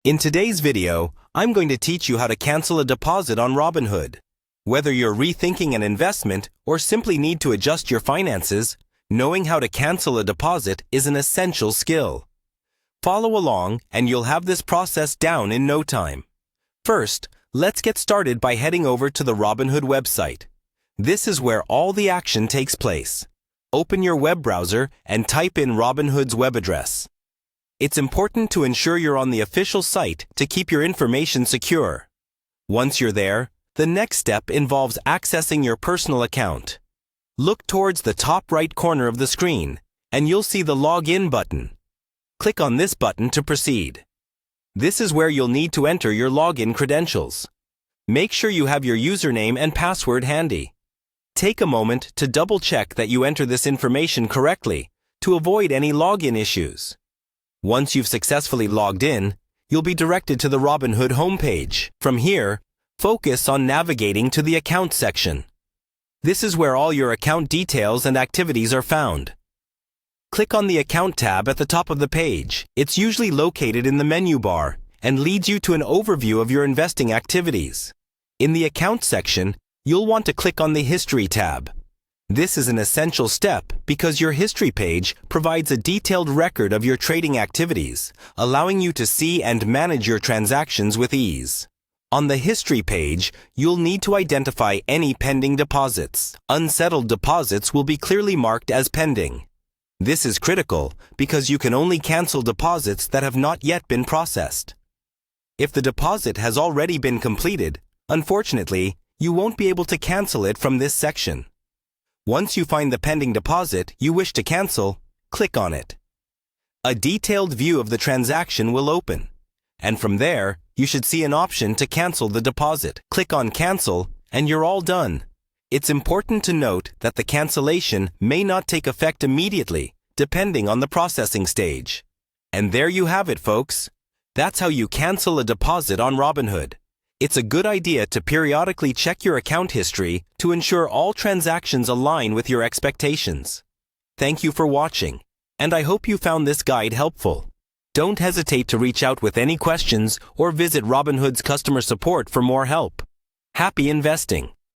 In today's video, I'm going to teach you how to cancel a deposit on Robinhood. Whether you're rethinking an investment or simply need to adjust your finances, knowing how to cancel a deposit is an essential skill. Follow along and you'll have this process down in no time. First, let's get started by heading over to the Robinhood website. This is where all the action takes place. Open your web browser and type in Robinhood's web address. It's important to ensure you're on the official site to keep your information secure. Once you're there, the next step involves accessing your personal account. Look towards the top right corner of the screen, and you'll see the Login button. Click on this button to proceed. This is where you'll need to enter your login credentials. Make sure you have your username and password handy. Take a moment to double-check that you enter this information correctly to avoid any login issues. Once you've successfully logged in, you'll be directed to the Robinhood homepage. From here, focus on navigating to the Account section. This is where all your account details and activities are found. Click on the Account tab at the top of the page. It's usually located in the menu bar and leads you to an overview of your investing activities. In the Account section, you'll want to click on the History tab. This is an essential step because your history page provides a detailed record of your trading activities, allowing you to see and manage your transactions with ease. On the history page, you'll need to identify any pending deposits. Unsettled deposits will be clearly marked as pending. This is critical because you can only cancel deposits that have not yet been processed. If the deposit has already been completed, unfortunately, you won't be able to cancel it from this section. Once you find the pending deposit you wish to cancel, click on it. A detailed view of the transaction will open, and from there, you should see an option to cancel the deposit. Click on Cancel, and you're all done. It's important to note that the cancellation may not take effect immediately, depending on the processing stage. And there you have it, folks. That's how you cancel a deposit on Robinhood. It's a good idea to periodically check your account history to ensure all transactions align with your expectations. Thank you for watching, and I hope you found this guide helpful. Don't hesitate to reach out with any questions or visit Robinhood's customer support for more help. Happy investing!